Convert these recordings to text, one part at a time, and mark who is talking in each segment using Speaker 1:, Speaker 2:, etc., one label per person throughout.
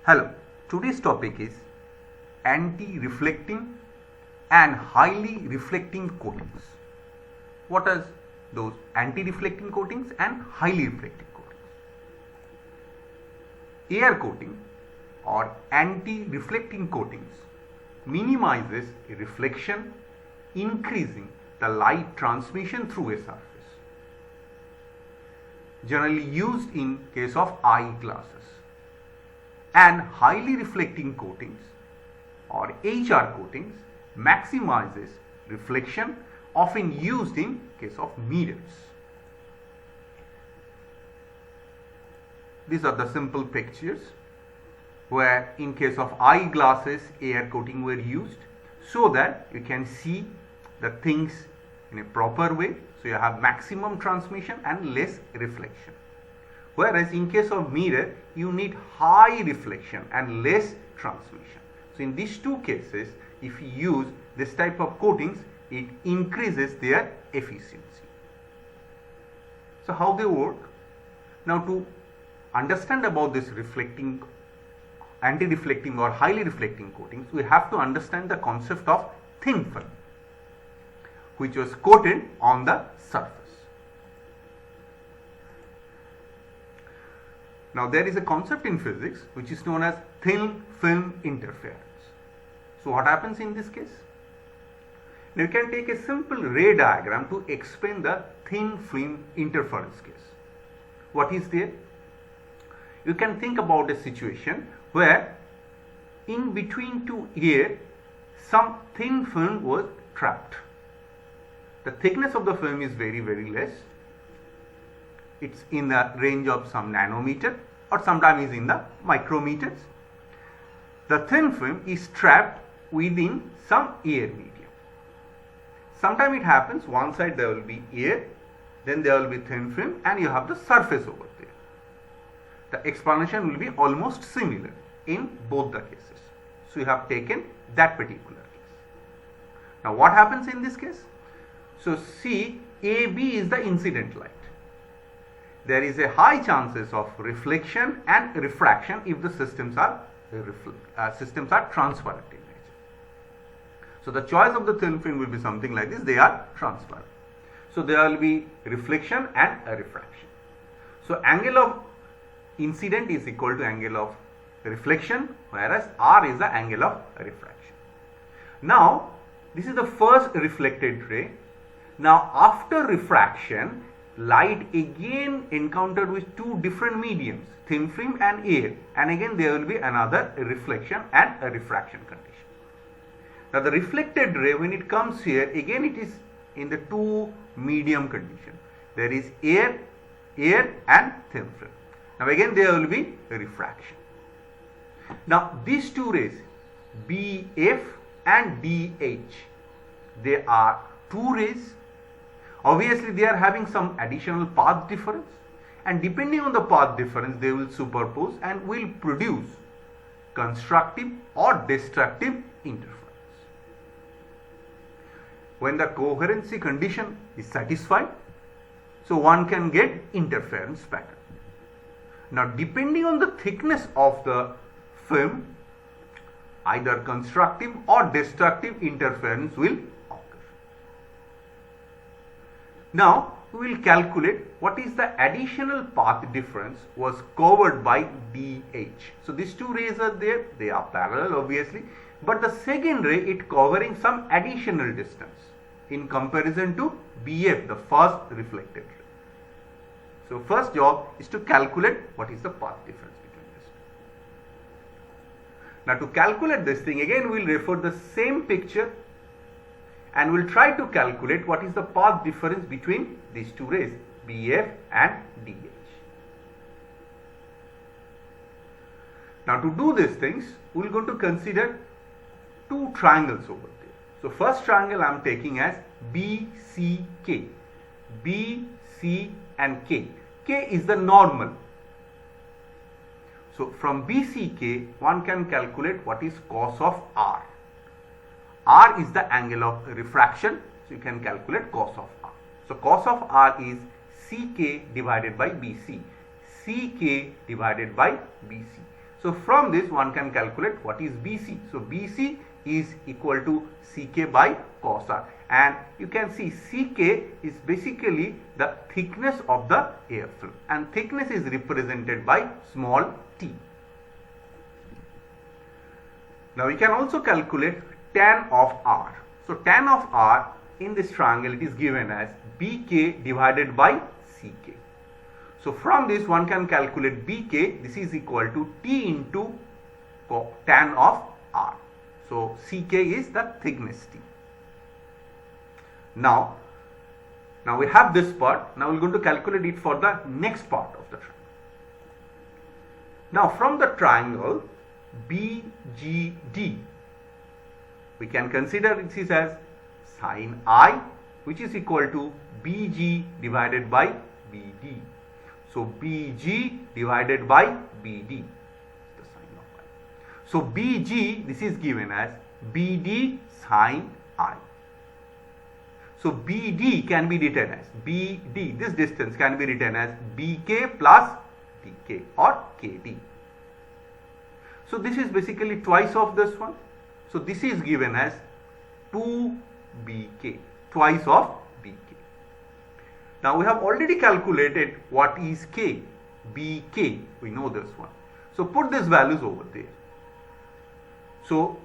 Speaker 1: Hello, today's topic is anti-reflecting and highly reflecting coatings. What are those anti-reflecting coatings and highly reflecting coatings? Air coating or anti-reflecting coatings minimizes reflection, increasing the light transmission through a surface. Generally used in case of eyeglasses. And highly reflecting coatings or HR coatings maximizes reflection, often used in case of mirrors. These are the simple pictures where in case of eyeglasses air coating were used so that you can see the things in a proper way, so you have maximum transmission and less reflection. Whereas in case of mirror, you need high reflection and less transmission. So in these two cases, if you use this type of coatings, it increases their efficiency. So how they work? Now to understand about this reflecting, anti-reflecting or highly reflecting coatings, we have to understand the concept of thin film, which was coated on the surface. Now there is a concept in physics which is known as thin film interference. So what happens in this case? Now you can take a simple ray diagram to explain the thin film interference case. What is there? You can think about a situation where in between two air some thin film was trapped. The thickness of the film is very less. It's in the range of some nanometer or sometimes is in the micrometers. The thin film is trapped within some air medium. Sometimes it happens one side there will be air, then there will be thin film and you have the surface over there. The explanation will be almost similar in both the cases. So you have taken that particular case. Now what happens in this case? So see, AB is the incident light. There is a high chances of reflection and refraction if the systems are transparent in nature. So the choice of the thin film will be something like this, they are transparent. So there will be reflection and a refraction. So angle of incident is equal to angle of reflection, whereas R is the angle of refraction. Now this is the first reflected ray. Now after refraction, light again encountered with two different mediums, thin film and air, and again there will be another reflection and a refraction condition. Now the reflected ray, when it comes here, again it is in the two medium condition. There is air and thin film. Now again there will be a refraction. Now these two rays, BF and DH, they are two rays. Obviously they are having some additional path difference, and depending on the path difference they will superpose and will produce constructive or destructive interference. When the coherency condition is satisfied, so one can get interference pattern. Now depending on the thickness of the film, either constructive or destructive interference will occur. Now we will calculate what is the additional path difference was covered by DH. So these two rays are there, they are parallel obviously, but the second ray it covering some additional distance in comparison to BF, the first reflected ray. So first job is to calculate what is the path difference between these two. Now to calculate this thing, again we will refer the same picture and we will try to calculate what is the path difference between these two rays, BF and DH. Now to do these things, we are going to consider two triangles over there. So first triangle I am taking as BCK. B, C and K. K is the normal. So from BCK one can calculate what is cos of R. R is the angle of refraction, so you can calculate cos of R. So cos of R is CK divided by BC. CK divided by BC. So from this one can calculate what is BC. So BC is equal to CK by cos R, and you can see CK is basically the thickness of the air film, and thickness is represented by small t. Now we can also calculate tan of R. So tan of R in this triangle, it is given as BK divided by CK. So from this one can calculate BK, this is equal to T into tan of R. So CK is the thickness T. Now we have this part. Now we are going to calculate it for the next part of the triangle. Now from the triangle BGD, we can consider this as sin I, which is equal to BG divided by BD. So BG divided by BD, the sin of I. So BG, this is given as BD sin I. So BD can be written as BD, this distance can be written as BK plus DK or KD. So this is basically twice of this one. So this is given as 2BK, twice of BK. Now we have already calculated what is K, BK, we know this one. So put these values over there. So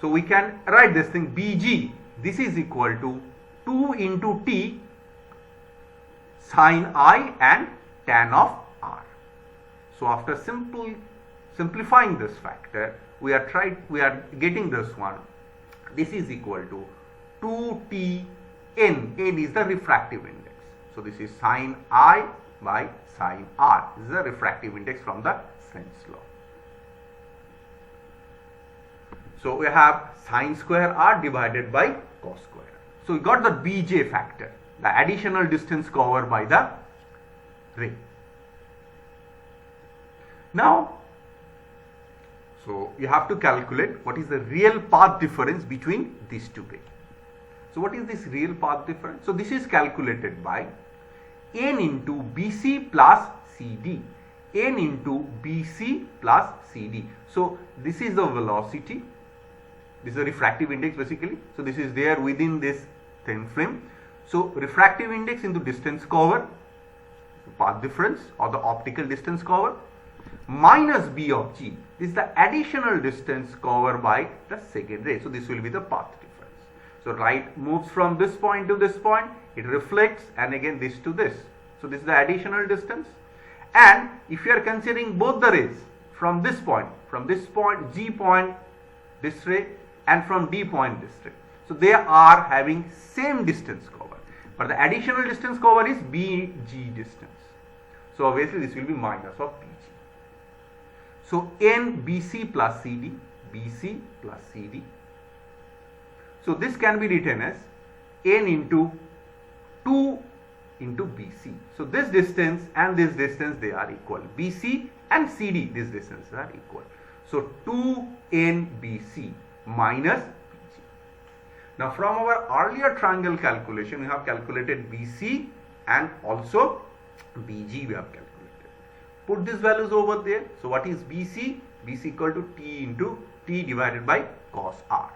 Speaker 1: we can write this thing BG, this is equal to 2 into T sin I and tan of R. So after simplifying this factor, we are getting this one. This is equal to 2T n. N is the refractive index. So this is sin I by sin R. This is the refractive index from the Snell's law. So we have sin square R divided by cos square R. So we got the BJ factor, the additional distance covered by the ray. Now, so you have to calculate what is the real path difference between these two rays. So what is this real path difference? So this is calculated by n into BC plus CD. N into BC plus CD. So this is the velocity. This is the refractive index basically. So this is there within this thin film. So refractive index into distance covered, path difference or the optical distance covered, minus B of G. This is the additional distance covered by the second ray. So this will be the path difference. So light moves from this point to this point, it reflects, and again this to this. So this is the additional distance. And if you are considering both the rays from this point, G point, this ray, and from D point, this ray. So they are having same distance cover, but the additional distance cover is BG distance. So obviously this will be minus of BG. So n BC plus CD, BC plus CD. So this can be written as n into 2 into BC. So this distance and this distance, they are equal. BC and CD, this distance are equal. So 2n BC minus BG. Now from our earlier triangle calculation, we have calculated BC and also BG we have calculated. Put these values over there. So what is BC? BC equal to T into T divided by cos R.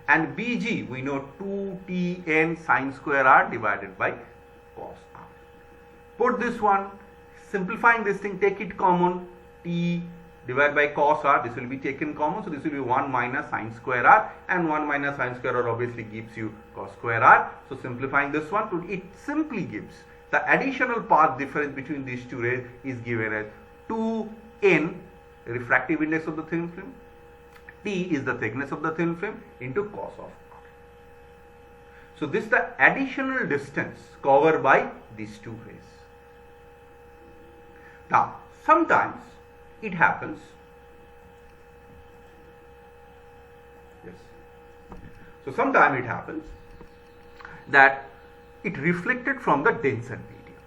Speaker 1: And BG, we know 2Tn sin square R divided by cos R. Put this one, simplifying this thing, take it common, T divided by cos R, this will be taken common, so this will be 1 minus sin square R, and 1 minus sin square R obviously gives you cos square R. So simplifying this one, it simply gives the additional path difference between these two rays is given as 2n, refractive index of the thin film, T is the thickness of the thin film, into cos of R. So this is the additional distance covered by these two rays. Now sometimes it happens, yes, so sometimes it happens that it reflected from the denser medium.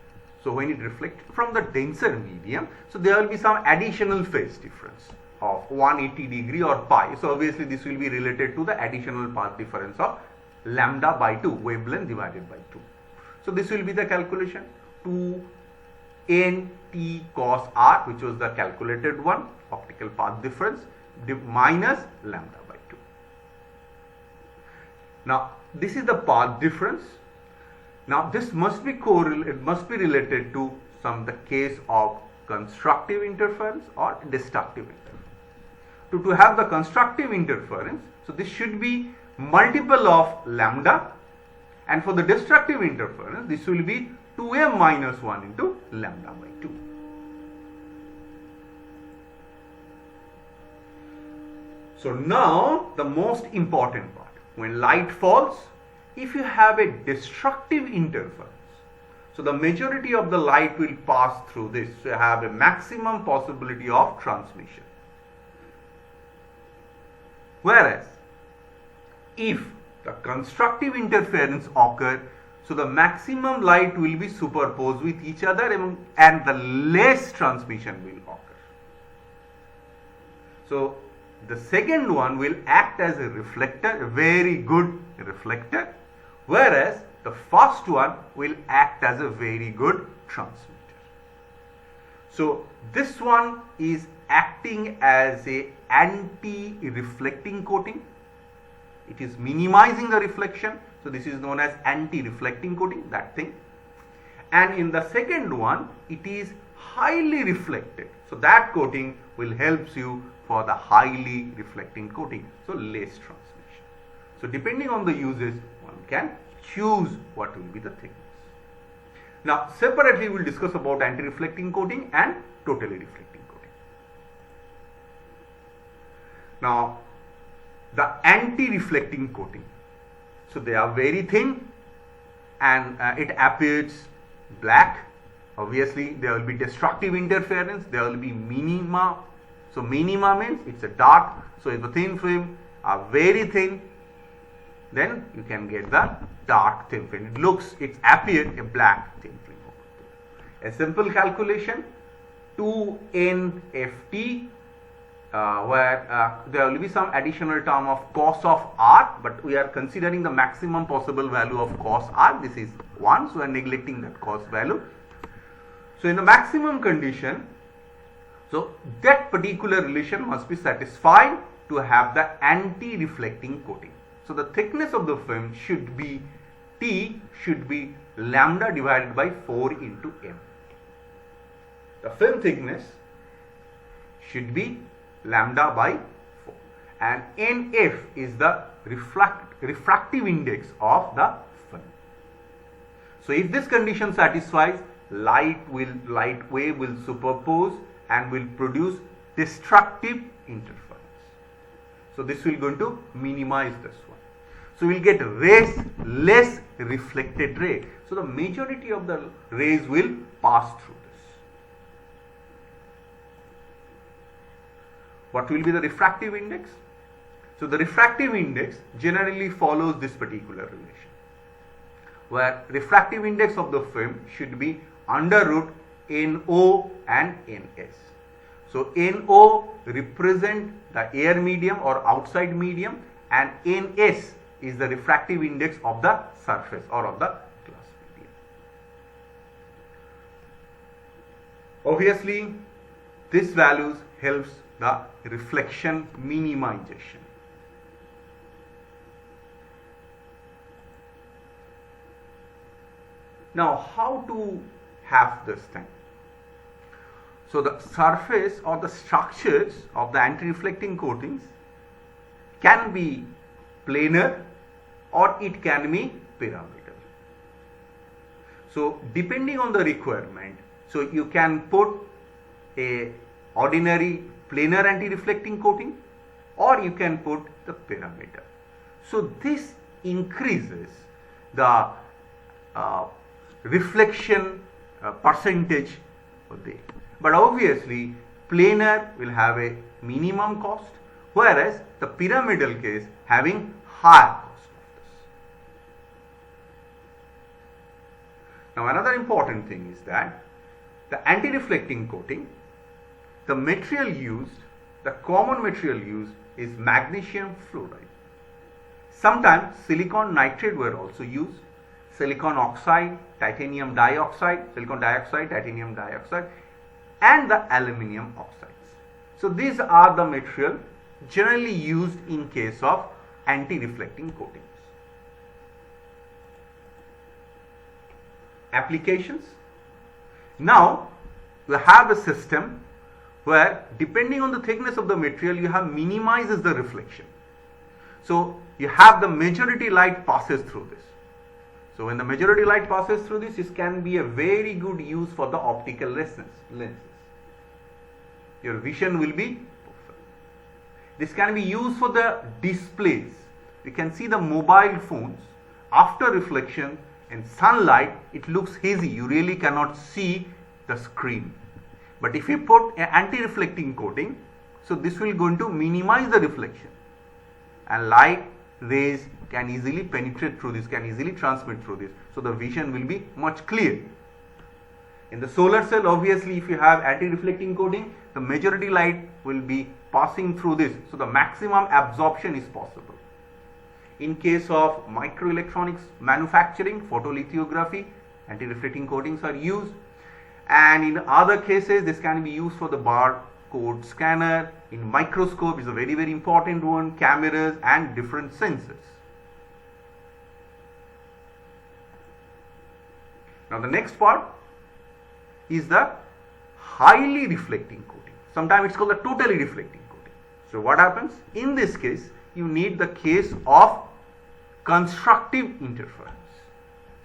Speaker 1: So when it reflected from the denser medium, so there will be some additional phase difference of 180 degree or pi. So obviously this will be related to the additional path difference of lambda by 2, wavelength divided by 2. So this will be the calculation 2 n T cos R, which was the calculated one optical path difference minus lambda by 2. Now this is the path difference. Now this must be related to the case of constructive interference or destructive interference. To have the constructive interference, so this should be multiple of lambda, and for the destructive interference this will be 2m minus 1 into lambda by 2. So now the most important part, when light falls, if you have a destructive interference, so the majority of the light will pass through this, so you have a maximum possibility of transmission. Whereas if the constructive interference occurs, so the maximum light will be superposed with each other and the less transmission will occur. So the second one will act as a reflector, a very good reflector, whereas the first one will act as a very good transmitter. So this one is acting as a anti-reflecting coating. It is minimizing the reflection, so this is known as anti-reflecting coating, that thing. And in the second one, it is highly reflected, so that coating will help you for the highly reflecting coating, so less transmission. So depending on the uses, one can choose what will be the thickness. Now separately we will discuss about anti-reflecting coating and totally reflecting coating. Now the anti-reflecting coating, so they are very thin and it appears black. Obviously there will be destructive interference, there will be minima. So minima means it's a dark, so if the thin film are very thin, then you can get the dark thin film. It appears a black thin film. A simple calculation, 2nft, where there will be some additional term of cos of r, but we are considering the maximum possible value of cos r. This is 1, so we are neglecting that cos value. So in the maximum condition, so that particular relation must be satisfied to have the anti-reflecting coating. So the thickness of the film should be T should be lambda divided by 4 into m. The film thickness should be lambda by 4, and NF is the refractive index of the film. So if this condition satisfies, light wave will superpose and will produce destructive interference. So this will going to minimize this one. So we will get less reflected ray. So the majority of the rays will pass through this. What will be the refractive index? So the refractive index generally follows this particular relation, where refractive index of the film should be under root NO and NS. So NO represent the air medium or outside medium, and NS is the refractive index of the surface or of the glass medium. Obviously, this values helps the reflection minimization. Now, how to have this thing? So the surface or the structures of the anti-reflecting coatings can be planar or it can be pyramidal. So depending on the requirement, so you can put a ordinary planar anti-reflecting coating or you can put the pyramidal. So this increases the reflection percentage of the. But obviously planar will have a minimum cost, whereas the pyramidal case having higher cost of this. Now another important thing is that the anti-reflecting coating, the material used, the common material used is magnesium fluoride. Sometimes silicon nitride were also used, silicon oxide, titanium dioxide, silicon dioxide, titanium dioxide, and the aluminium oxides. So these are the material generally used in case of anti-reflecting coatings. Applications. Now you have a system where depending on the thickness of the material you have minimizes the reflection. So you have the majority light passes through this. So when the majority light passes through this, can be a very good use for the optical lenses. Your vision will be perfect. This can be used for the displays. You can see the mobile phones after reflection and sunlight, it looks hazy. You really cannot see the screen. But if you put an anti-reflecting coating, so this will going to minimize the reflection, and light rays can easily penetrate through this, can easily transmit through this. So the vision will be much clear. In the solar cell, obviously, if you have anti-reflecting coating, the majority light will be passing through this. So the maximum absorption is possible. In case of microelectronics manufacturing, photolithography, anti-reflecting coatings are used. And in other cases, this can be used for the barcode scanner. In microscope is a very, very important one, cameras and different sensors. Now the next part is the highly reflecting coating. Sometimes it's called the totally reflecting coating. So what happens? In this case, you need the case of constructive interference.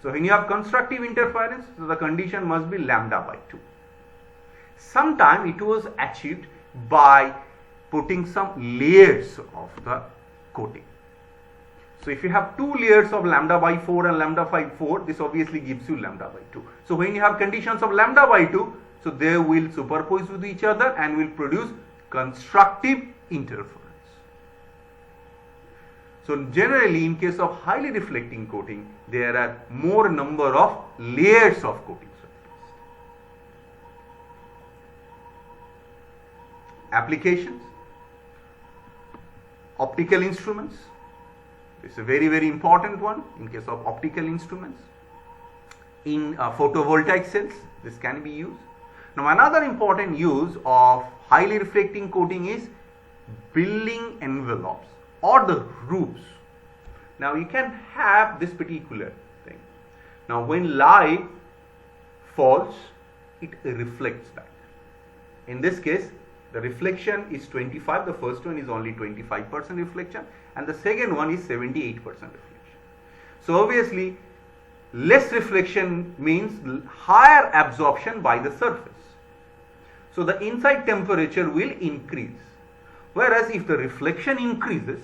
Speaker 1: So when you have constructive interference, so the condition must be lambda by 2. Sometimes it was achieved by putting some layers of the coating. So if you have 2 layers of lambda by 4 and lambda by 4, this obviously gives you lambda by 2. So when you have conditions of lambda by 2, so they will superpose with each other and will produce constructive interference. So generally in case of highly reflecting coating, there are more number of layers of coating surface. Applications. Optical instruments. It's a very, very important one in case of optical instruments. In photovoltaic cells, this can be used. Now another important use of highly reflecting coating is building envelopes or the roofs. Now you can have this particular thing. Now when light falls, it reflects back. In this case, the reflection is 25. The first one is only 25% reflection and the second one is 78% reflection. So obviously less reflection means higher absorption by the surface. So the inside temperature will increase. Whereas if the reflection increases,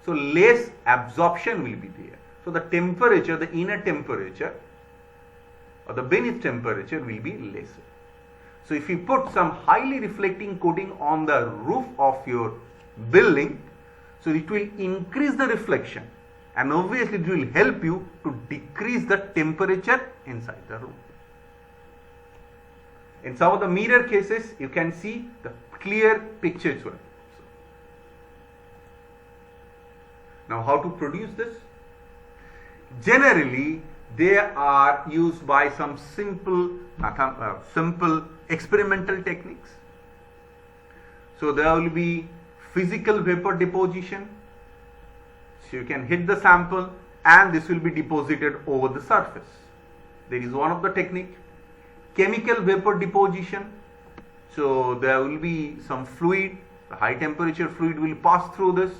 Speaker 1: so less absorption will be there. So the temperature, the inner temperature or the beneath temperature will be lesser. So if you put some highly reflecting coating on the roof of your building, so it will increase the reflection and obviously it will help you to decrease the temperature inside the room. In some of the mirror cases, you can see the clear pictures. Now how to produce this? Generally they are used by some simple experimental techniques. So there will be physical vapor deposition. So you can hit the sample and this will be deposited over the surface. There is one of the technique. Chemical vapor deposition. So there will be some fluid, the high temperature fluid will pass through this.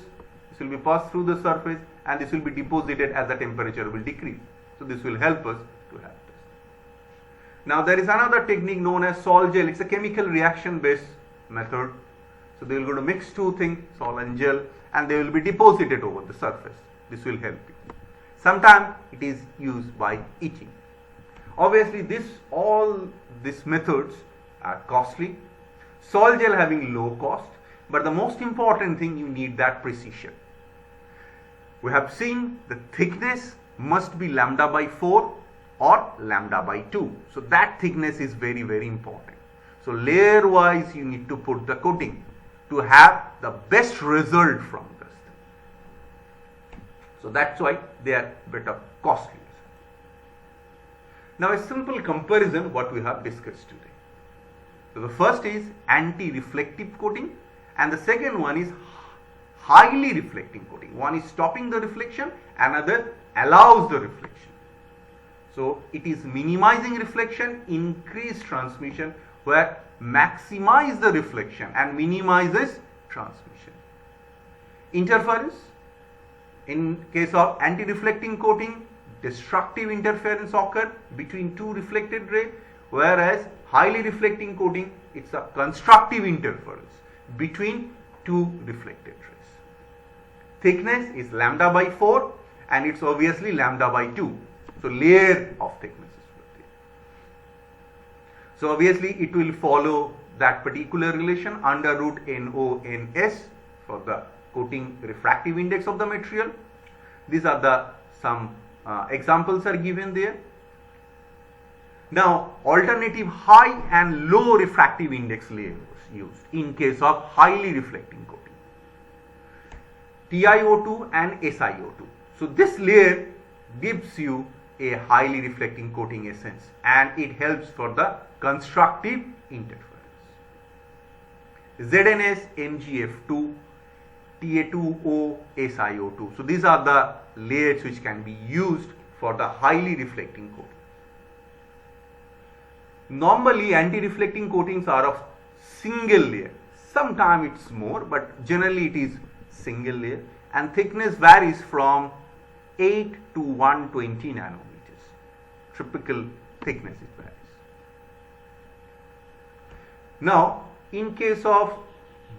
Speaker 1: This will be passed through the surface and this will be deposited as the temperature will decrease. So this will help us to have this. Now there is another technique known as sol gel. It's a chemical reaction based method. So they will go to mix 2 things, sol and gel, and they will be deposited over the surface. This will help you. Sometimes it is used by etching. Obviously all these methods are costly. Sol gel having low cost, but the most important thing, you need that precision. We have seen the thickness must be lambda by 4 or lambda by 2. So that thickness is very, very important. So layer wise you need to put the coating to have the best result from this. So that's why they are better costly. Now a simple comparison what we have discussed today. So the first is anti-reflective coating and the second one is highly reflecting coating. One is stopping the reflection, another allows the reflection. So it is minimizing reflection, increase transmission, where maximize the reflection and minimizes transmission. Interference, in case of anti-reflecting coating, destructive interference occur between two reflected rays, whereas highly reflecting coating, it's a constructive interference between two reflected rays. Thickness is lambda by 4 and it's obviously lambda by 2. So layer of thickness is 50. So obviously it will follow that particular relation under root NONS for the coating refractive index of the material. These are the some examples are given there. Now alternative high and low refractive index layers used in case of highly reflecting coating. TiO2 and SiO2. So this layer gives you a highly reflecting coating essence and it helps for the constructive interference. ZNS, MgF2, Ta2O, SiO2. So these are the layers which can be used for the highly reflecting coating. Normally anti-reflecting coatings are of single layer. Sometimes it's more, but generally it is single layer, and thickness varies from 8 to 120 nanometers. Typical thickness it varies. Now in case of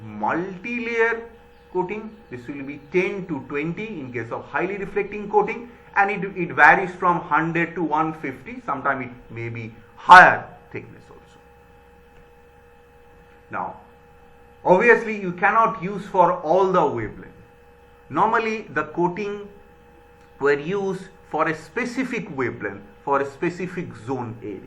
Speaker 1: multi-layer coating, this will be 10 to 20 in case of highly reflecting coating, and it varies from 100 to 150. Sometimes it may be higher thickness also. Now obviously you cannot use for all the wavelength. Normally the coating were used for a specific wavelength, for a specific zone area.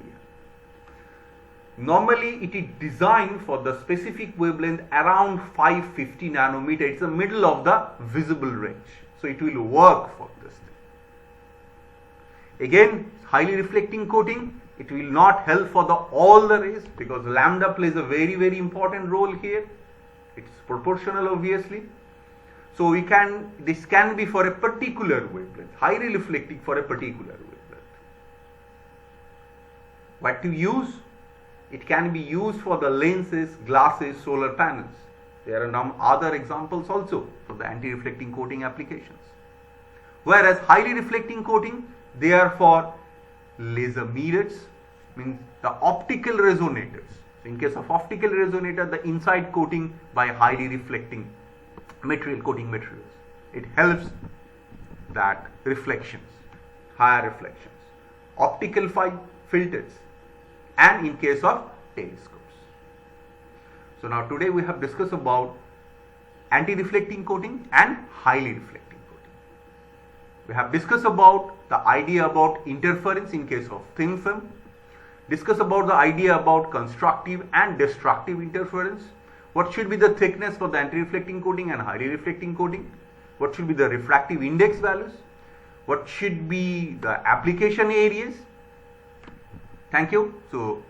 Speaker 1: Normally it is designed for the specific wavelength around 550 nanometer. It's the middle of the visible range. So it will work for this thing. Again, highly reflecting coating, it will not help for all the rays because lambda plays a very, very important role here. It's proportional obviously. So this can be for a particular wavelength, highly reflecting for a particular wavelength. What to use? It can be used for the lenses, glasses, solar panels. There are some other examples also for the anti-reflecting coating applications. Whereas highly reflecting coating, they are for laser mirrors, means the optical resonators. In case of optical resonator, the inside coating by highly reflecting material, coating materials. It helps that reflections, higher reflections. Optical filters, and in case of telescopes. So now today we have discussed about anti-reflecting coating and highly reflecting coating. We have discussed about the idea about interference in case of thin film, discussed about the idea about constructive and destructive interference, what should be the thickness for the anti-reflecting coating and highly reflecting coating, what should be the refractive index values, what should be the application areas. Thank you. So